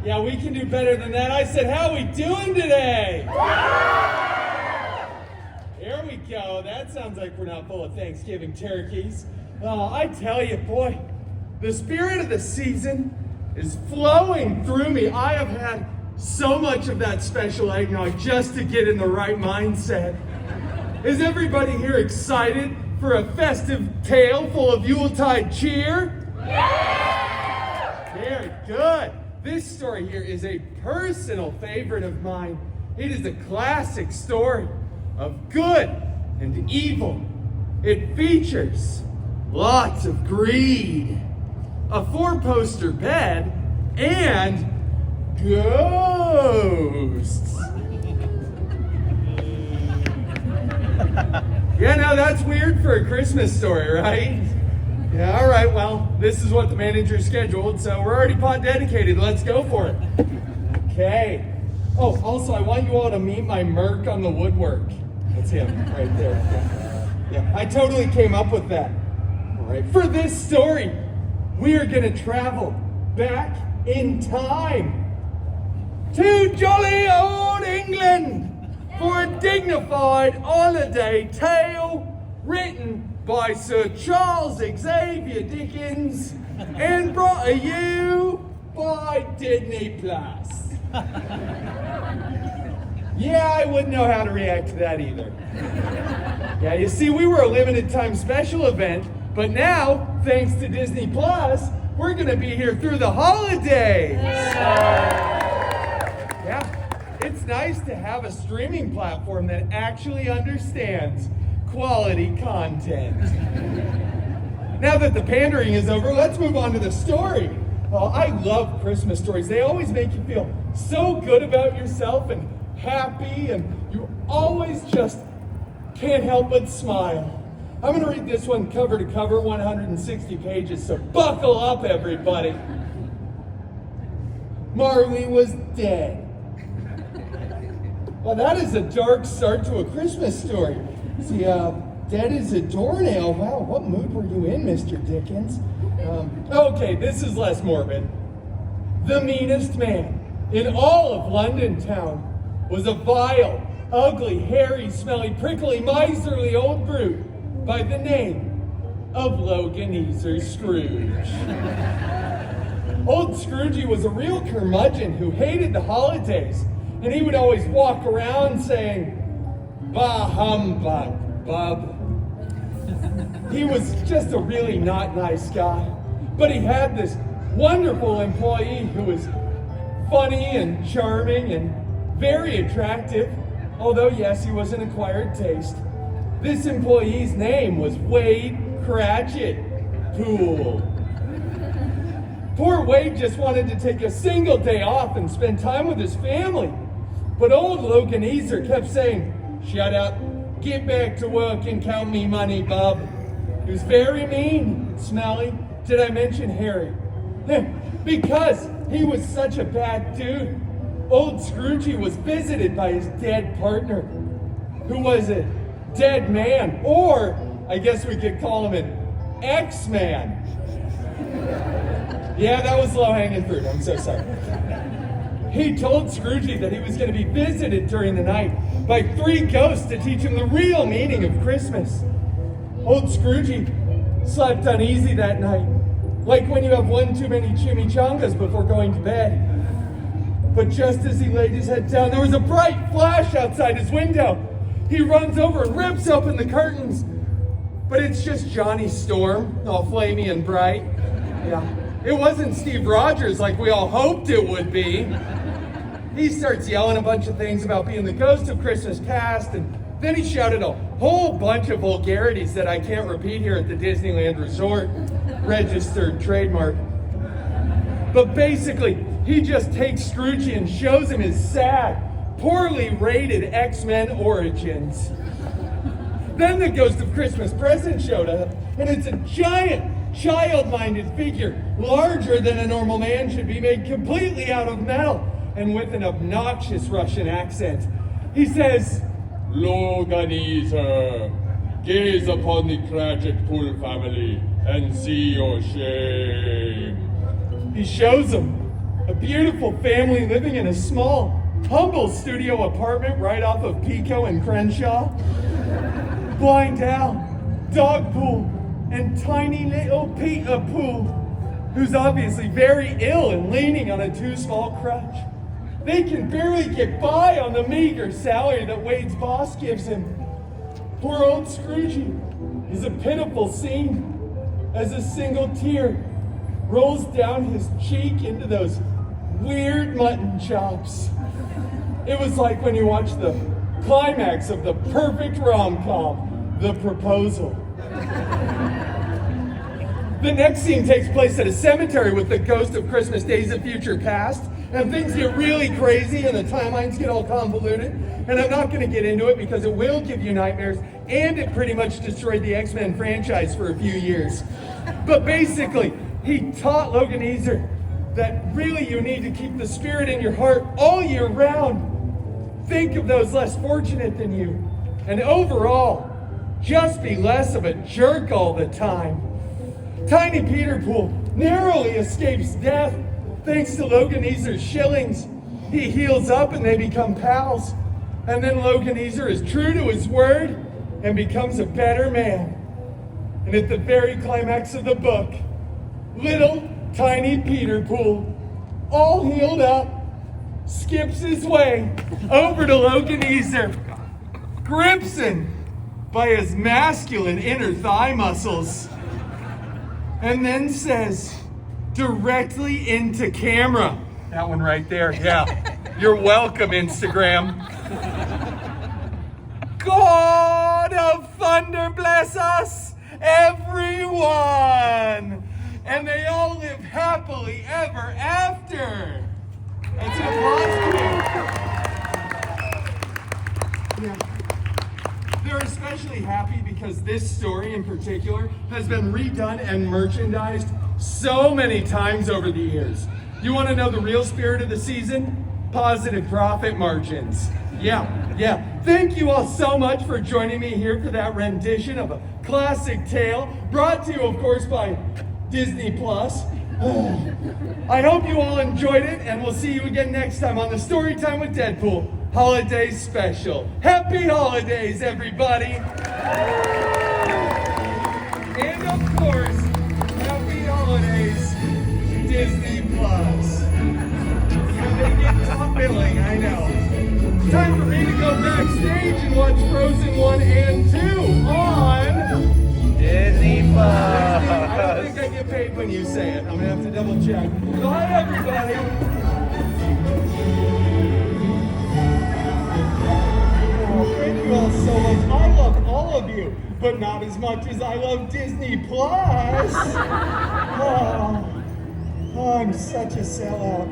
Yeah, we can do better than that. I said, how we doing today? There we go. That sounds like we're not full of Thanksgiving turkeys. I tell you, boy, the spirit of the season is flowing through me. I have had so much of that special eggnog just to get in the right mindset. Is everybody here excited for a festive tale full of Yuletide cheer? Yeah! Very good. This story here is a personal favorite of mine. It is a classic story of good and evil. It features lots of greed, a four-poster bed, and ghosts. Yeah, now that's weird for a Christmas story, right? Yeah, all right, well, this is what the manager scheduled, so we're already pot dedicated. Let's go for it. Okay. Oh, also, I want you all to meet my Merc on the woodwork. That's him right there. Yeah, I totally came up with that. All right, for this story, we are going to travel back in time to jolly old England for a dignified holiday tale written by Sir Charles Xavier Dickens and brought to you by Disney Plus. Yeah, I wouldn't know how to react to that either. Yeah, you see, we were a limited time special event, but now, thanks to Disney Plus, we're going to be here through the holidays. Yeah, it's nice to have a streaming platform that actually understands quality content. Now that the pandering is over, let's move on to the story. Oh, I love Christmas stories. They always make you feel so good about yourself and happy, and you always just can't help but smile. I'm going to read this one cover to cover, 160 pages, so buckle up, everybody. Marley was dead. Well, that is a dark start to a Christmas story. See, dead as a doornail. Wow, what mood were you in, Mr. Dickens? Okay, this is less morbid. The meanest man in all of London town was a vile, ugly, hairy, smelly, prickly, miserly old brute by the name of Loganezer Scrooge. Old Scroogey was a real curmudgeon who hated the holidays, and he would always walk around saying, "Bah humbug, bub." He was just a really not nice guy, but he had this wonderful employee who was funny and charming and very attractive, although yes, he was an acquired taste. This employee's name was Wade Cratchit Pool. Poor Wade just wanted to take a single day off and spend time with his family. But old Loganezer kept saying, "Shut up, get back to work and count me money, bub." He was very mean, smelly. Did I mention hairy? Because he was such a bad dude, old Scroogey was visited by his dead partner, who was a dead man, or I guess we could call him an X-Man. Yeah, that was low-hanging fruit. I'm so sorry. He told Scroogey that he was going to be visited during the night by 3 ghosts to teach him the real meaning of Christmas. Old Scroogey slept uneasy that night, like when you have one too many chimichangas before going to bed. But just as he laid his head down, there was a bright flash outside his window. He runs over and rips open the curtains. But it's just Johnny Storm, all flamey and bright. Yeah, it wasn't Steve Rogers like we all hoped it would be. He starts yelling a bunch of things about being the ghost of Christmas past, and then he shouted a whole bunch of vulgarities that I can't repeat here at the Disneyland Resort. Registered trademark. But basically, he just takes Scroogey and shows him his sad, poorly rated X-Men origins. Then the ghost of Christmas present showed up, and it's a giant, child-minded figure, larger than a normal man should be, made completely out of metal, and with an obnoxious Russian accent. He says, "Loganezer, gaze upon the Cratchit Pool family and see your shame." He shows them A beautiful family living in a small, humble studio apartment right off of Pico and Crenshaw. Blind Al, Dog Pool, and tiny little Peter Pool, who's obviously very ill and leaning on a too small crutch. They can barely get by on the meager salary that Wade's boss gives him. Poor old Scroogey is a pitiful scene as a single tear rolls down his cheek into those weird mutton chops. It was like when you watch the climax of the perfect rom-com, The Proposal. The next scene takes place at a cemetery with the ghost of Christmas Days of Future Past, and things get really crazy and the timelines get all convoluted, and I'm not going to get into it because it will give you nightmares, and it pretty much destroyed the X-Men franchise for a few years. But basically, he taught Logan Easer that really you need to keep the spirit in your heart all year round. Think of those less fortunate than you, and overall, just be less of a jerk all the time. Tiny Peter Pool narrowly escapes death thanks to Logan Easer's shillings. He heals up and they become pals. And then Logan Easer is true to his word and becomes a better man. And at the very climax of the book, little tiny Peter Pool, all healed up, skips his way over to Logan Easer, grips him by his masculine inner thigh muscles, and then says, directly into camera. That one right there, yeah. You're welcome, Instagram. God of thunder bless us, everyone. And they all live happily ever after. That's an applause. Yeah. They're especially happy because this story in particular has been redone and merchandised so many times over the years. You want to know the real spirit of the season? Positive profit margins. Yeah. Thank you all so much for joining me here for that rendition of a classic tale, brought to you, of course, by Disney Plus. I hope you all enjoyed it, and we'll see you again next time on the Storytime with Deadpool Holiday Special. Happy holidays, everybody! And of course, happy holidays, Disney Plus. They get top billing, I know. Time for me to go backstage and watch Frozen 1 and 2 on Disney Plus. I don't think I get paid when you say it. I'm gonna have to double check. Bye, everybody. Oh, thank you all so much. I love all of you, but not as much as I love Disney Plus. Oh, I'm such a sellout.